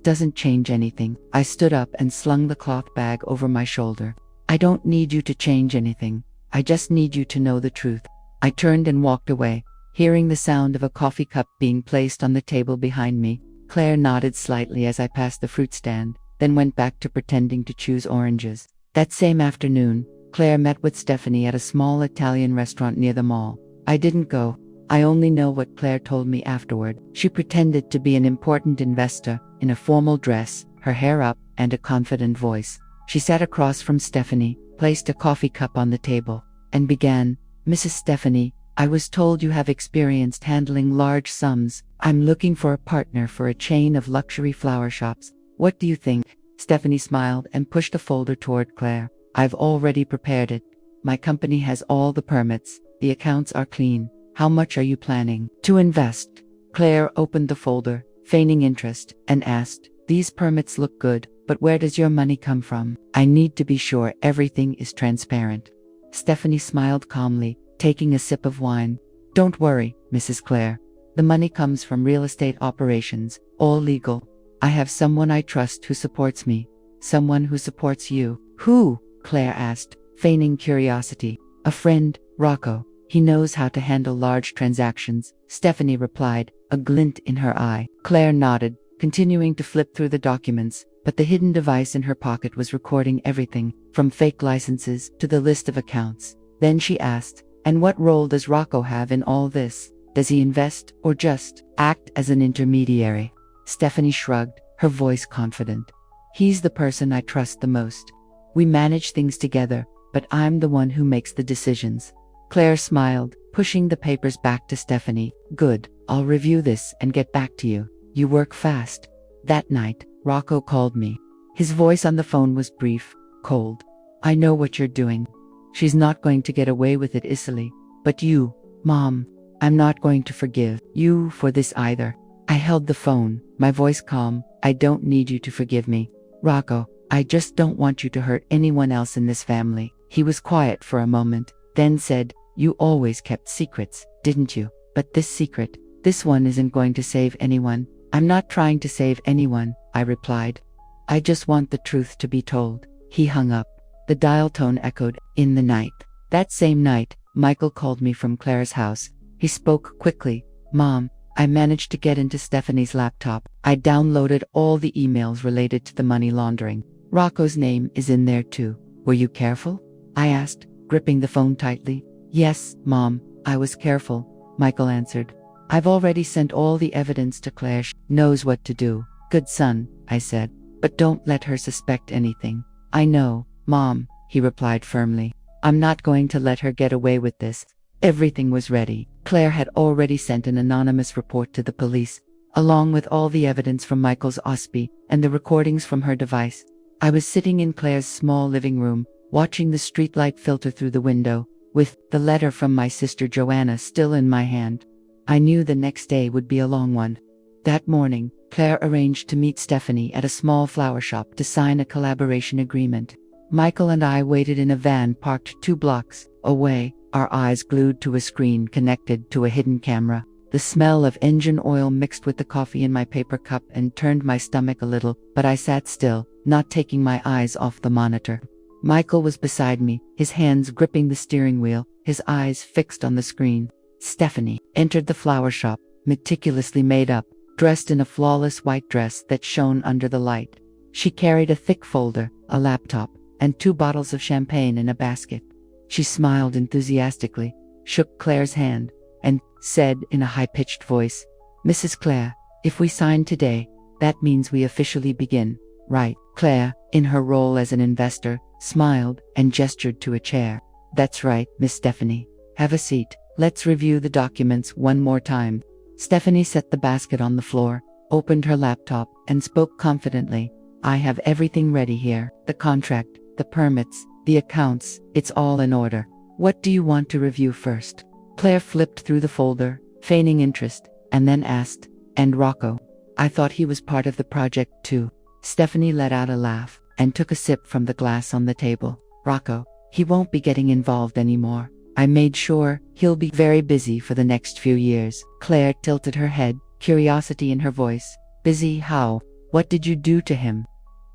doesn't change anything." I stood up and slung the cloth bag over my shoulder. "I don't need you to change anything. I just need you to know the truth." I turned and walked away, hearing the sound of a coffee cup being placed on the table behind me. Claire nodded slightly as I passed the fruit stand, then went back to pretending to choose oranges. That same afternoon, Claire met with Stephanie at a small Italian restaurant near the mall. I didn't go. I only know what Claire told me afterward. She pretended to be an important investor, in a formal dress, her hair up, and a confident voice. She sat across from Stephanie, placed a coffee cup on the table, and began, "Mrs. Stephanie, I was told you have experience handling large sums. I'm looking for a partner for a chain of luxury flower shops. What do you think?" Stephanie smiled and pushed a folder toward Claire. "I've already prepared it. My company has all the permits. The accounts are clean. How much are you planning to invest?" Claire opened the folder, feigning interest, and asked, "These permits look good, but where does your money come from? I need to be sure everything is transparent." Stephanie smiled calmly, taking a sip of wine. "Don't worry, Mrs. Claire. The money comes from real estate operations, all legal. I have someone I trust who supports me. Someone who supports you." "Who?" Claire asked, feigning curiosity. "A friend, Rocco. He knows how to handle large transactions," Stephanie replied, a glint in her eye. Claire nodded, continuing to flip through the documents, but the hidden device in her pocket was recording everything, from fake licenses to the list of accounts. Then she asked, "And what role does Rocco have in all this? Does he invest or just act as an intermediary?" Stephanie shrugged, her voice confident. "He's the person I trust the most. We manage things together, but I'm the one who makes the decisions." Claire smiled, pushing the papers back to Stephanie. "Good, I'll review this and get back to you. You work fast." That night, Rocco called me. His voice on the phone was brief, cold. "I know what you're doing. She's not going to get away with it easily. But you, Mom, I'm not going to forgive you for this either." I held the phone, my voice calm. "I don't need you to forgive me, Rocco. I just don't want you to hurt anyone else in this family." He was quiet for a moment, then said, "You always kept secrets, didn't you? But this secret, this one isn't going to save anyone." "I'm not trying to save anyone," I replied. "I just want the truth to be told." He hung up. The dial tone echoed, "In the night." That same night, Michael called me from Claire's house. He spoke quickly. "Mom, I managed to get into Stephanie's laptop. I downloaded all the emails related to the money laundering. Rocco's name is in there too. Were you careful?" I asked, gripping the phone tightly. "Yes, Mom, I was careful," Michael answered. "I've already sent all the evidence to Claire. She knows what to do." "Good son," I said. "But don't let her suspect anything." "I know, Mom," he replied firmly. "I'm not going to let her get away with this." Everything was ready. Claire had already sent an anonymous report to the police, along with all the evidence from Michael's OSPI and the recordings from her device. I was sitting in Claire's small living room, watching the streetlight filter through the window, with the letter from my sister Joanna still in my hand. I knew the next day would be a long one. That morning, Claire arranged to meet Stephanie at a small flower shop to sign a collaboration agreement. Michael and I waited in a van parked 2 blocks away, our eyes glued to a screen connected to a hidden camera. The smell of engine oil mixed with the coffee in my paper cup and turned my stomach a little, but I sat still, not taking my eyes off the monitor. Michael was beside me, his hands gripping the steering wheel, his eyes fixed on the screen. Stephanie entered the flower shop, meticulously made up, dressed in a flawless white dress that shone under the light. She carried a thick folder, a laptop, and 2 bottles of champagne in a basket. She smiled enthusiastically, shook Claire's hand, and said in a high-pitched voice, "Mrs. Claire, if we sign today, that means we officially begin, right?" Claire, in her role as an investor, smiled and gestured to a chair. "That's right, Miss Stephanie. Have a seat. Let's review the documents one more time." Stephanie set the basket on the floor, opened her laptop, and spoke confidently. "I have everything ready here. The contract, the permits, the accounts, it's all in order. What do you want to review first?" Claire flipped through the folder, feigning interest, and then asked, "And Rocco? I thought he was part of the project too." Stephanie let out a laugh and took a sip from the glass on the table. "Rocco, he won't be getting involved anymore. I made sure he'll be very busy for the next few years." Claire tilted her head, curiosity in her voice. "Busy how? What did you do to him?"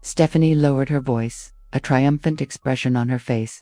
Stephanie lowered her voice, a triumphant expression on her face.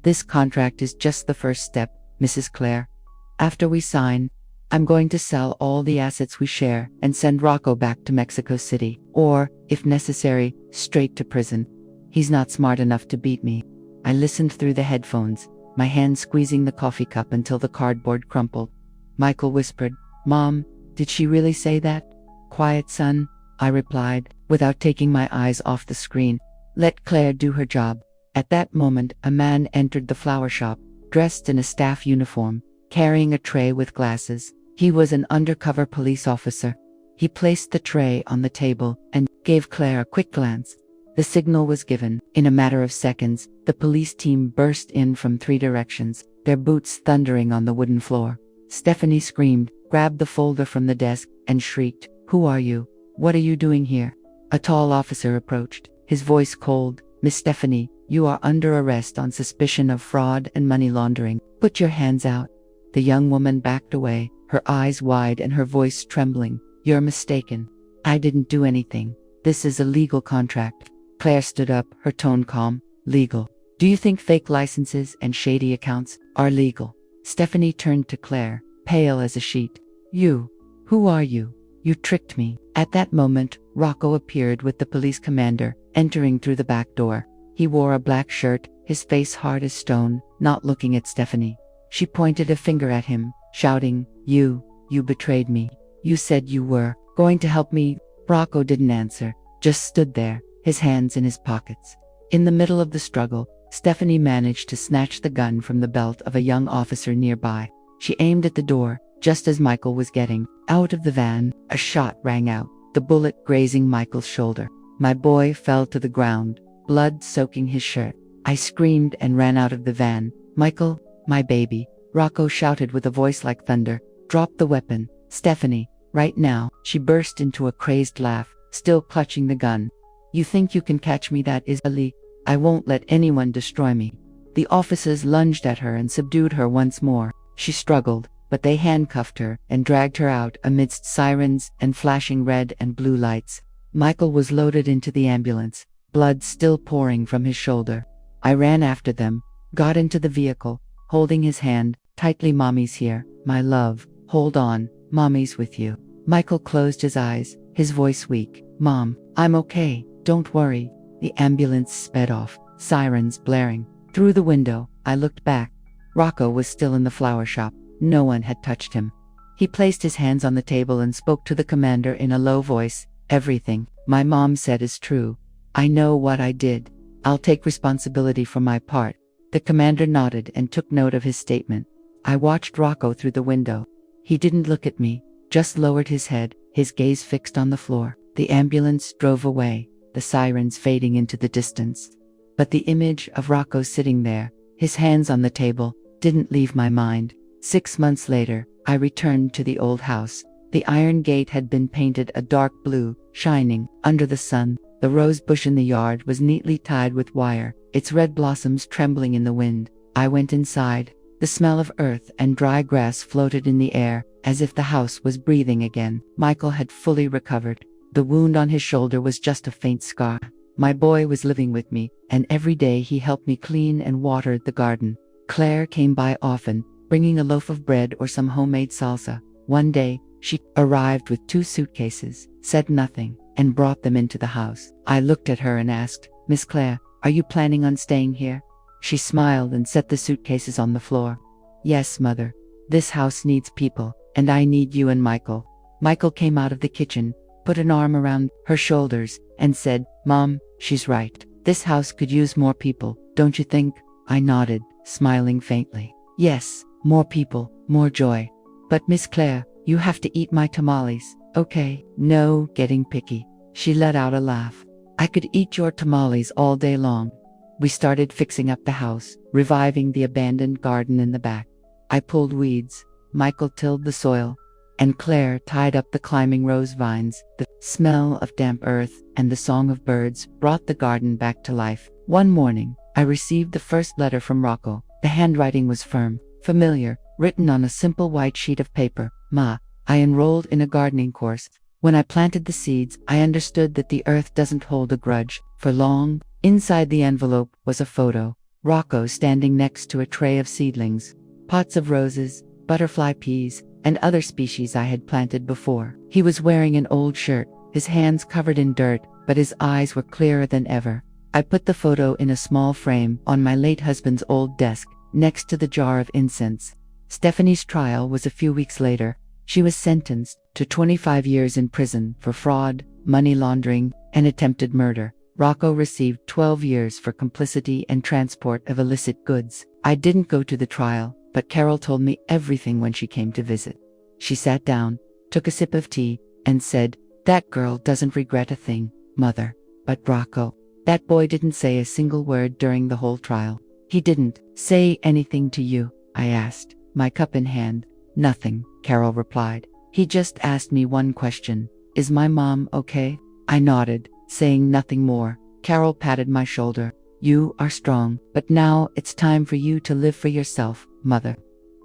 "This contract is just the first step, Mrs. Claire. After we sign, I'm going to sell all the assets we share and send Rocco back to Mexico City, or, if necessary, straight to prison. He's not smart enough to beat me." I listened through the headphones, my hand squeezing the coffee cup until the cardboard crumpled. Michael whispered, "Mom, did she really say that?" "Quiet, son," I replied, without taking my eyes off the screen. "Let Claire do her job." At that moment, a man entered the flower shop, dressed in a staff uniform, carrying a tray with glasses. He was an undercover police officer. He placed the tray on the table and gave Claire a quick glance. The signal was given. In a matter of seconds, the police team burst in from 3 directions, their boots thundering on the wooden floor. Stephanie screamed, grabbed the folder from the desk, and shrieked, "Who are you? What are you doing here?" A tall officer approached, his voice cold. "Miss Stephanie, you are under arrest on suspicion of fraud and money laundering. Put your hands out." The young woman backed away, her eyes wide and her voice trembling. "You're mistaken. I didn't do anything. This is a legal contract." Claire stood up, her tone calm. "Legal? Do you think fake licenses and shady accounts are legal?" Stephanie turned to Claire, pale as a sheet. Who are you? You tricked me." At that moment, Rocco appeared with the police commander, entering through the back door. He wore a black shirt, his face hard as stone, not looking at Stephanie. She pointed a finger at him, shouting, You betrayed me. You said you were going to help me." Rocco didn't answer, just stood there, his hands in his pockets. In the middle of the struggle, Stephanie managed to snatch the gun from the belt of a young officer nearby. She aimed at the door, just as Michael was getting out of the van. A shot rang out, the bullet grazing Michael's shoulder. My boy fell to the ground, blood soaking his shirt. I screamed and ran out of the van. "Michael, my baby," Rocco shouted with a voice like thunder. "Drop the weapon, Stephanie, right now." She burst into a crazed laugh, still clutching the gun. "You think you can catch me? That is a leak. I won't let anyone destroy me." The officers lunged at her and subdued her once more. She struggled, but they handcuffed her and dragged her out amidst sirens and flashing red and blue lights. Michael was loaded into the ambulance, blood still pouring from his shoulder. I ran after them, got into the vehicle, holding his hand tightly. "Mommy's here, my love. Hold on, Mommy's with you." Michael closed his eyes, his voice weak. "Mom, I'm okay, don't worry." The ambulance sped off, sirens blaring. Through the window, I looked back. Rocco was still in the flower shop. No one had touched him. He placed his hands on the table and spoke to the commander in a low voice. "Everything my mom said is true. I know what I did. I'll take responsibility for my part." The commander nodded and took note of his statement. I watched Rocco through the window. He didn't look at me, just lowered his head, his gaze fixed on the floor. The ambulance drove away, the sirens fading into the distance. But the image of Rocco sitting there, his hands on the table, didn't leave my mind. 6 months later, I returned to the old house. The iron gate had been painted a dark blue, shining under the sun. The rose bush in the yard was neatly tied with wire, its red blossoms trembling in the wind. I went inside. The smell of earth and dry grass floated in the air, as if the house was breathing again. Michael had fully recovered. The wound on his shoulder was just a faint scar. My boy was living with me, and every day he helped me clean and water the garden. Claire came by often, bringing a loaf of bread or some homemade salsa. One day, she arrived with 2 suitcases, said nothing, and brought them into the house. I looked at her and asked, "Miss Claire, are you planning on staying here?" She smiled and set the suitcases on the floor. "Yes, Mother. This house needs people, and I need you and Michael." Michael came out of the kitchen, put an arm around her shoulders, and said, "Mom, she's right. This house could use more people, don't you think?" I nodded, smiling faintly. "Yes, more people, more joy. But Miss Claire, you have to eat my tamales, okay? No getting picky." She let out a laugh. "I could eat your tamales all day long." We started fixing up the house, reviving the abandoned garden in the back. I pulled weeds, Michael tilled the soil, and Claire tied up the climbing rose vines. The smell of damp earth and the song of birds brought the garden back to life. One morning, I received the first letter from Rocco. The handwriting was firm, familiar, written on a simple white sheet of paper. "Ma, I enrolled in a gardening course. When I planted the seeds, I understood that the earth doesn't hold a grudge for long." Inside the envelope was a photo. Rocco standing next to a tray of seedlings, pots of roses, butterfly peas, and other species I had planted before. He was wearing an old shirt, his hands covered in dirt, but his eyes were clearer than ever. I put the photo in a small frame on my late husband's old desk, next to the jar of incense. Stephanie's trial was a few weeks later. She was sentenced to 25 years in prison for fraud, money laundering, and attempted murder. Rocco received 12 years for complicity and transport of illicit goods. I didn't go to the trial, but Carol told me everything when she came to visit. She sat down, took a sip of tea, and said, "That girl doesn't regret a thing, Mother. But Rocco, that boy didn't say a single word during the whole trial." "He didn't say anything to you?" I asked, my cup in hand. "Nothing," Carol replied. "He just asked me one question. Is my mom okay?" I nodded, saying nothing more. Carol patted my shoulder. "You are strong, but now it's time for you to live for yourself, Mother."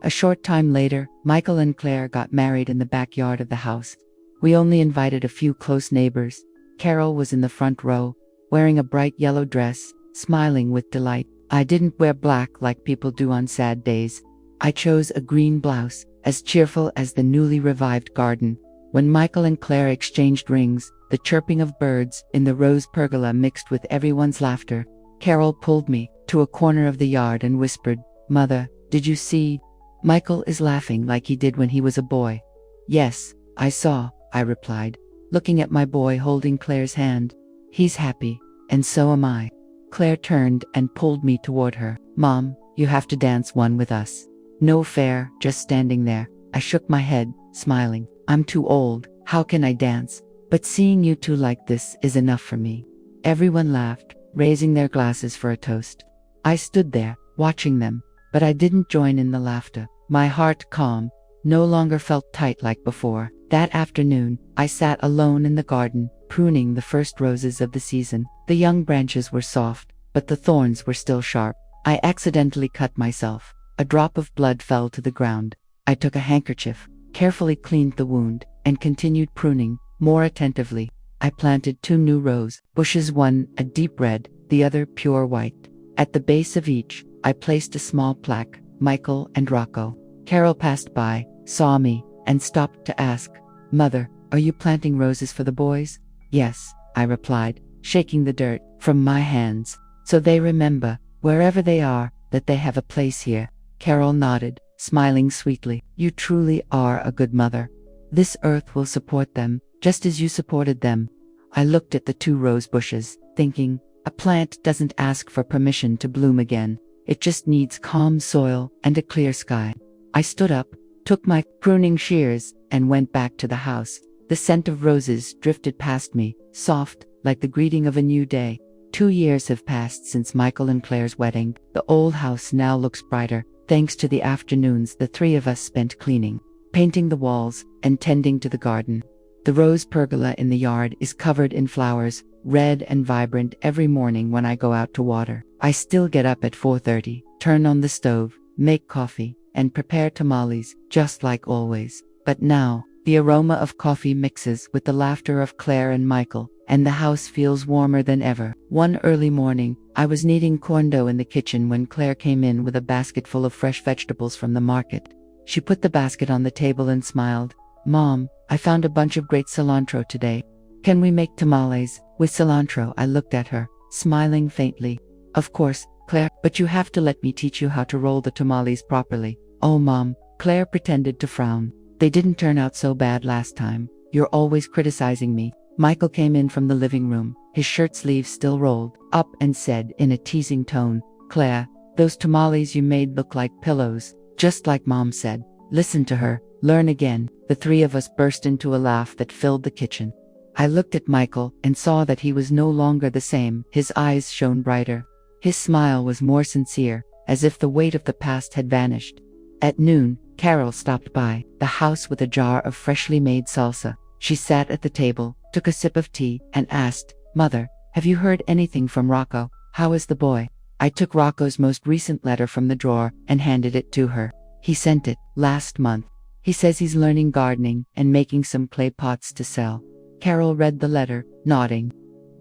A short time later, Michael and Claire got married in the backyard of the house. We only invited a few close neighbors. Carol was in the front row, wearing a bright yellow dress, smiling with delight. I didn't wear black like people do on sad days. I chose a green blouse, as cheerful as the newly revived garden. When Michael and Claire exchanged rings, the chirping of birds in the rose pergola mixed with everyone's laughter. Carol pulled me to a corner of the yard and whispered, "Mother, did you see? Michael is laughing like he did when he was a boy." "Yes, I saw," I replied, looking at my boy holding Claire's hand. "He's happy, and so am I." Claire turned and pulled me toward her. "Mom, you have to dance one with us." "No fair, just standing there." I shook my head, smiling. "I'm too old, how can I dance? But seeing you two like this is enough for me." Everyone laughed, raising their glasses for a toast. I stood there, watching them, but I didn't join in the laughter. My heart calm, no longer felt tight like before. That afternoon, I sat alone in the garden, pruning the first roses of the season. The young branches were soft, but the thorns were still sharp. I accidentally cut myself. A drop of blood fell to the ground. I took a handkerchief, carefully cleaned the wound, and continued pruning, more attentively. I planted 2 new rose bushes, one a deep red, the other pure white. At the base of each, I placed a small plaque, "Michael and Rocco." Carol passed by, saw me, and stopped to ask, "Mother, are you planting roses for the boys?" "Yes," I replied, shaking the dirt from my hands. "So they remember, wherever they are, that they have a place here." Carol nodded, smiling sweetly. "You truly are a good mother. This earth will support them, just as you supported them." I looked at the 2 rose bushes, thinking, a plant doesn't ask for permission to bloom again. It just needs calm soil and a clear sky. I stood up, took my pruning shears, and went back to the house. The scent of roses drifted past me, soft, like the greeting of a new day. 2 years have passed since Michael and Claire's wedding. The old house now looks brighter, thanks to the afternoons the 3 of us spent cleaning, painting the walls, and tending to the garden. The rose pergola in the yard is covered in flowers, red and vibrant every morning when I go out to water. I still get up at 4:30, turn on the stove, make coffee, and prepare tamales, just like always. But now, the aroma of coffee mixes with the laughter of Claire and Michael, and the house feels warmer than ever. One early morning, I was kneading corn dough in the kitchen when Claire came in with a basket full of fresh vegetables from the market. She put the basket on the table and smiled. "Mom, I found a bunch of great cilantro today. Can we make tamales with cilantro? I looked at her, smiling faintly. Of course, Claire, but you have to let me teach you how to roll the tamales properly. Oh, Mom, Claire pretended to frown. They didn't turn out so bad last time. You're always criticizing me. Michael came in from the living room, his shirt sleeves still rolled up, and said in a teasing tone, Claire, those tamales you made look like pillows, just like Mom said. Listen to her, learn again. The three of us burst into a laugh that filled the kitchen. I looked at Michael and saw that he was no longer the same. His eyes shone brighter. His smile was more sincere, as if the weight of the past had vanished. At noon, Carol stopped by the house with a jar of freshly made salsa. She sat at the table, took a sip of tea, and asked, Mother, have you heard anything from Rocco? How is the boy? I took Rocco's most recent letter from the drawer and handed it to her. He sent it last month. He says he's learning gardening and making some clay pots to sell. Carol read the letter, nodding.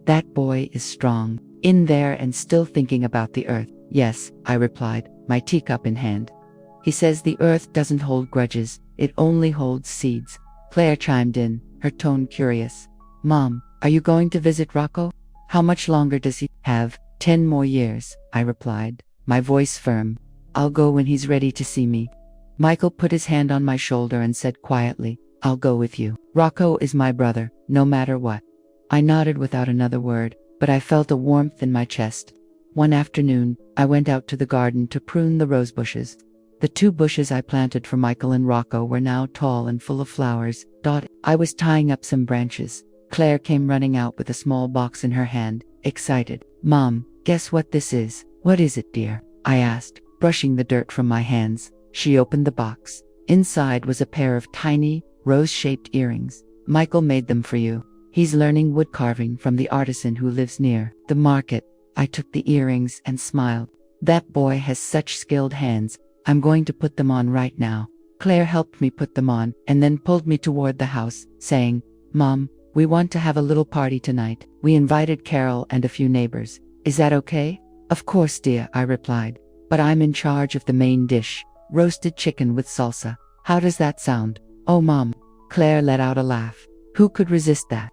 That boy is strong, in there and still thinking about the earth. Yes, I replied, my teacup in hand. He says the earth doesn't hold grudges, it only holds seeds. Claire chimed in, her tone curious. Mom, are you going to visit Rocco? How much longer does he have? 10 more years, I replied, my voice firm. I'll go when he's ready to see me. Michael put his hand on my shoulder and said quietly, I'll go with you. Rocco is my brother, no matter what. I nodded without another word, but I felt a warmth in my chest. One afternoon, I went out to the garden to prune the rose bushes. The 2 bushes I planted for Michael and Rocco were now tall and full of flowers. I was tying up some branches. Claire came running out with a small box in her hand, excited. Mom, guess what this is? What is it, dear? I asked, brushing the dirt from my hands. She opened the box. Inside was a pair of tiny, rose-shaped earrings. Michael made them for you. He's learning wood carving from the artisan who lives near the market. I took the earrings and smiled. That boy has such skilled hands. I'm going to put them on right now. Claire helped me put them on and then pulled me toward the house, saying, Mom, we want to have a little party tonight. We invited Carol and a few neighbors. Is that okay? Of course, dear, I replied. But I'm in charge of the main dish, roasted chicken with salsa. How does that sound? Oh, Mom. Claire let out a laugh. Who could resist that?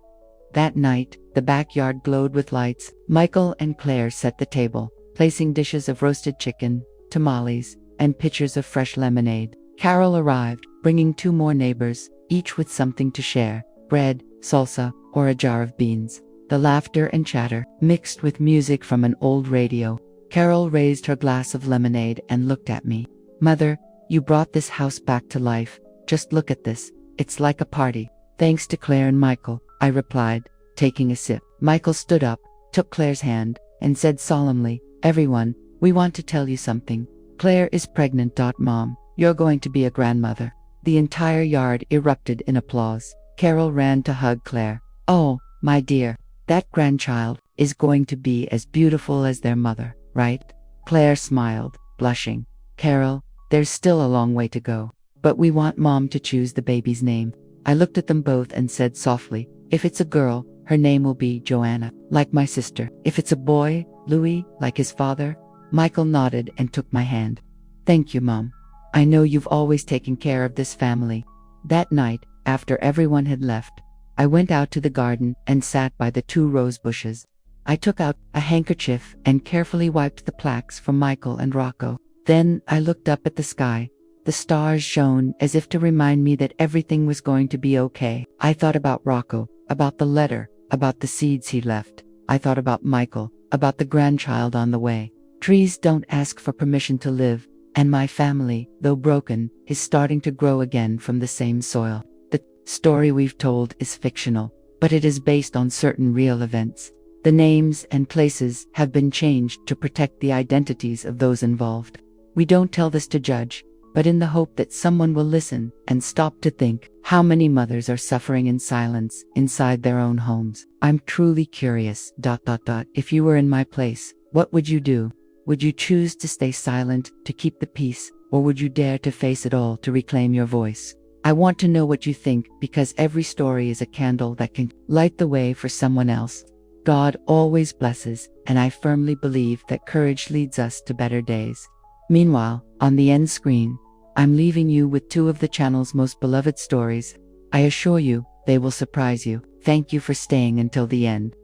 That night, the backyard glowed with lights. Michael and Claire set the table, placing dishes of roasted chicken, tamales, and pitchers of fresh lemonade. Carol arrived, bringing 2 more neighbors, each with something to share, bread, salsa, or a jar of beans. The laughter and chatter mixed with music from an old radio. Carol raised her glass of lemonade and looked at me. Mother, you brought this house back to life. Just look at this. It's like a party. Thanks to Claire and Michael, I replied, taking a sip. Michael stood up, took Claire's hand, and said solemnly, Everyone, we want to tell you something. Claire is pregnant. Mom, you're going to be a grandmother. The entire yard erupted in applause. Carol ran to hug Claire. Oh, my dear, that grandchild is going to be as beautiful as their mother, right? Claire smiled, blushing. Carol, there's still a long way to go, but we want Mom to choose the baby's name. I looked at them both and said softly, if it's a girl, her name will be Joanna, like my sister. If it's a boy, Louis, like his father. Michael nodded and took my hand. Thank you, Mom. I know you've always taken care of this family. That night, after everyone had left, I went out to the garden and sat by the 2 rose bushes. I took out a handkerchief and carefully wiped the plaques from Michael and Rocco. Then I looked up at the sky. The stars shone as if to remind me that everything was going to be okay. I thought about Rocco, about the letter, about the seeds he left. I thought about Michael, about the grandchild on the way. Trees don't ask for permission to live, and my family, though broken, is starting to grow again from the same soil. The story we've told is fictional, but it is based on certain real events. The names and places have been changed to protect the identities of those involved. We don't tell this to judge, but in the hope that someone will listen and stop to think how many mothers are suffering in silence inside their own homes. I'm truly curious. If you were in my place, what would you do? Would you choose to stay silent to keep the peace, or would you dare to face it all to reclaim your voice? I want to know what you think, because every story is a candle that can light the way for someone else. God always blesses, and I firmly believe that courage leads us to better days. Meanwhile, on the end screen, I'm leaving you with 2 of the channel's most beloved stories. I assure you, They will surprise you. Thank you for staying until the end.